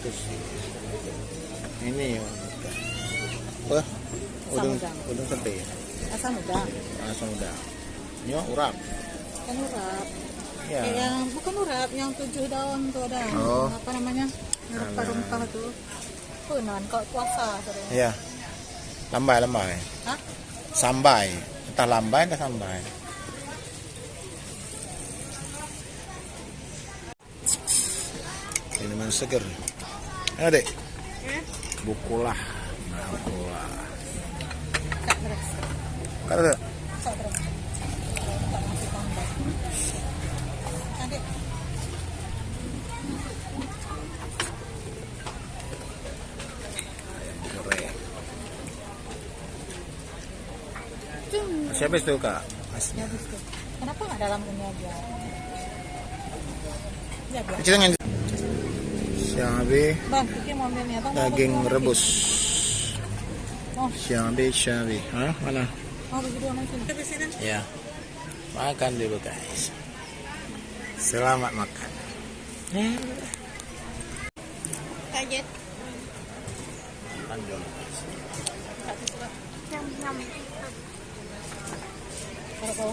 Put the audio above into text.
200. Ini apa? Udang sate. Asam udang. Asam udang. Ini urap. Kan urap. Ya. Yang bukan urap, yang 7 daun tuh ada. Oh. Apa namanya? Rempah-rempah tuh. Punan kalau puasa sering. Iya. Lambai. Hah? Sambai. Entah lambai entah sambai. Minuman seger. Ayo, Dek. Bukulah. Bukulah. Tak beres. Kada. Tak beres. Tak masih tambah. Adik. Goreng. Cung. Siapa itu, Kak? Ya habis tuh. Kenapa nggak dalam ini aja? Ya biar. Kita ngan Syabi Bang, Kiki mau ambilnya. Bang, daging mau rebus. Oh. Syabi. Hah? Mana? Mau bagi dua macam. Kita sini. Ya. Makan dulu, guys. Selamat makan. Kaget. Makan dulu, guys. Nyam. Kalau